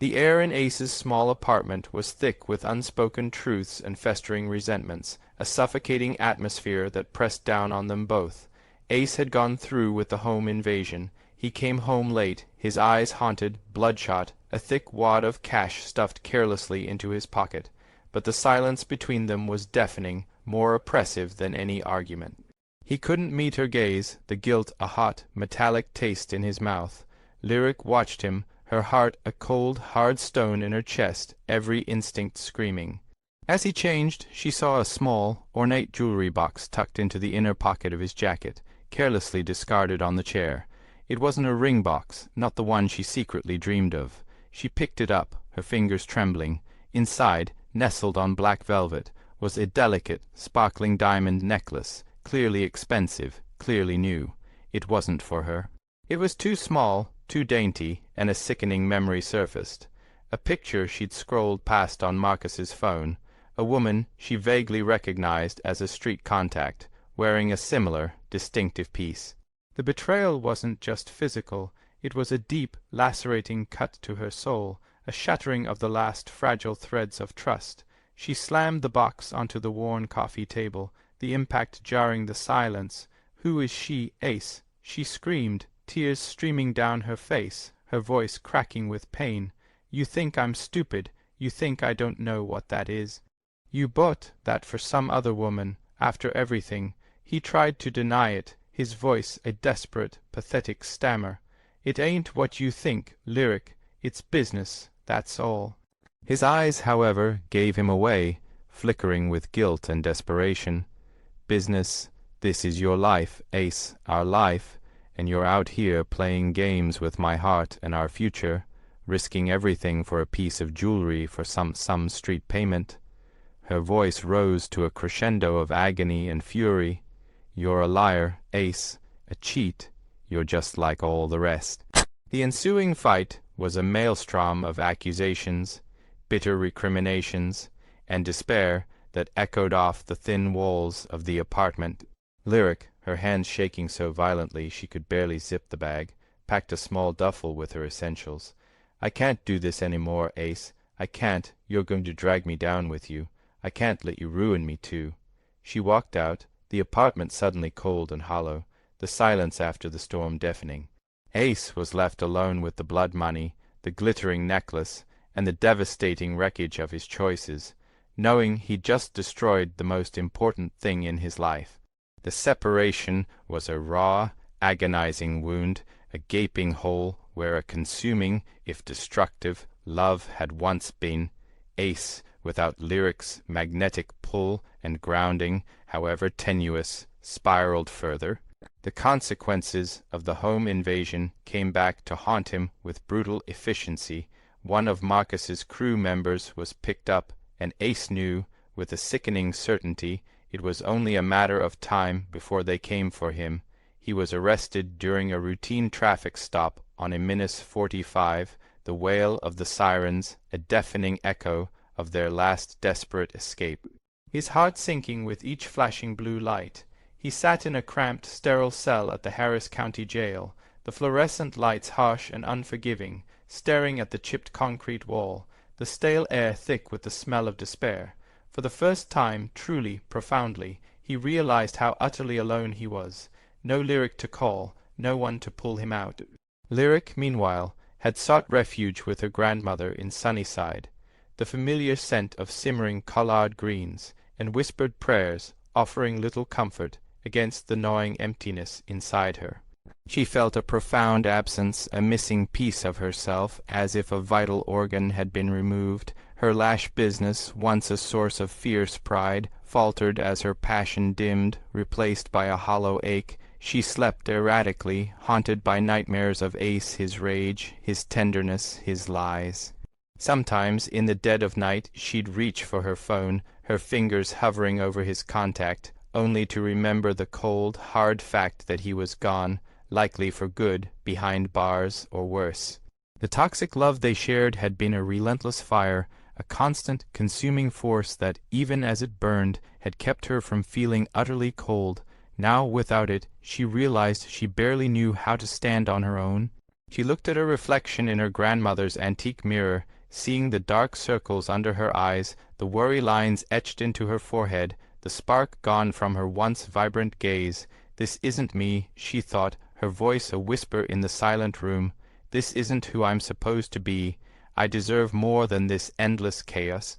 The air in Ace's small apartment was thick with unspoken truths and festering resentments, a suffocating atmosphere that pressed down on them both. Ace had gone through with the home invasion. He came home late, his eyes haunted, bloodshot, a thick wad of cash stuffed carelessly into his pocket. But the silence between them was deafening, more oppressive than any argument. He couldn't meet her gaze, the guilt a hot, metallic taste in his mouth. Lyric watched him, her heart a cold, hard stone in her chest, every instinct screaming. As he changed, she saw a small, ornate jewelry box tucked into the inner pocket of his jacket, carelessly discarded on the chair. It wasn't a ring box, not the one she secretly dreamed of. She picked it up, her fingers trembling. Inside, nestled on black velvet, was a delicate, sparkling diamond necklace, clearly expensive, clearly new. It wasn't for her. It was too small, too dainty, and a sickening memory surfaced. A picture she'd scrolled past on Marcus's phone, a woman she vaguely recognized as a street contact, wearing a similar, distinctive piece. The betrayal wasn't just physical, it was a deep, lacerating cut to her soul, a shattering of the last fragile threads of trust. She slammed the box onto the worn coffee table, the impact jarring the silence. "Who is she, Ace?" She screamed, tears streaming down her face, her voice cracking with pain. "You think I'm stupid. You think I don't know what that is. You bought that for some other woman, after everything." He tried to deny it, his voice a desperate, pathetic stammer. "It ain't what you think, Lyric. It's business, that's all." His eyes, however, gave him away, flickering with guilt and desperation. "Business? This is your life, Ace, our life, and you're out here playing games with my heart and our future, risking everything for a piece of jewelry for some street payment." Her voice rose to a crescendo of agony and fury. "You're a liar, Ace, a cheat. You're just like all the rest." The ensuing fight was a maelstrom of accusations, bitter recriminations, and despair that echoed off the thin walls of the apartment. Lyric, her hands shaking so violently she could barely zip the bag, packed a small duffel with her essentials. "I can't do this any more, Ace. I can't. You're going to drag me down with you. I can't let you ruin me, too." She walked out, the apartment suddenly cold and hollow, the silence after the storm deafening. Ace was left alone with the blood money, the glittering necklace, and the devastating wreckage of his choices, knowing he'd just destroyed the most important thing in his life. The separation was a raw, agonizing wound, a gaping hole where a consuming, if destructive, love had once been. Ace, without Lyric's magnetic pull and grounding, however tenuous, spiraled further. The consequences of the home invasion came back to haunt him with brutal efficiency. One of Marcus's crew members was picked up, and Ace knew, with a sickening certainty, it was only a matter of time before they came for him. He was arrested during a routine traffic stop on a Minus 45, the wail of the sirens, a deafening echo of their last desperate escape. His heart sinking with each flashing blue light, he sat in a cramped, sterile cell at the Harris County Jail, the fluorescent lights harsh and unforgiving, staring at the chipped concrete wall, the stale air thick with the smell of despair. For the first time, truly, profoundly, he realized how utterly alone he was. No Lyric to call, no one to pull him out. Lyric, meanwhile, had sought refuge with her grandmother in Sunnyside, the familiar scent of simmering collard greens, and whispered prayers, offering little comfort against the gnawing emptiness inside her. She felt a profound absence, a missing piece of herself, as if a vital organ had been removed. Her lash business, once a source of fierce pride, faltered as her passion dimmed, replaced by a hollow ache. She slept erratically, haunted by nightmares of Ace, his rage, his tenderness, his lies. Sometimes, in the dead of night, she'd reach for her phone, her fingers hovering over his contact, only to remember the cold, hard fact that he was gone, likely for good, behind bars or worse. The toxic love they shared had been a relentless fire, a constant, consuming force that, even as it burned, had kept her from feeling utterly cold. Now, without it, she realized she barely knew how to stand on her own. She looked at her reflection in her grandmother's antique mirror, seeing the dark circles under her eyes, the worry lines etched into her forehead, the spark gone from her once vibrant gaze. "This isn't me," she thought, her voice a whisper in the silent room. "This isn't who I'm supposed to be. I deserve more than this endless chaos."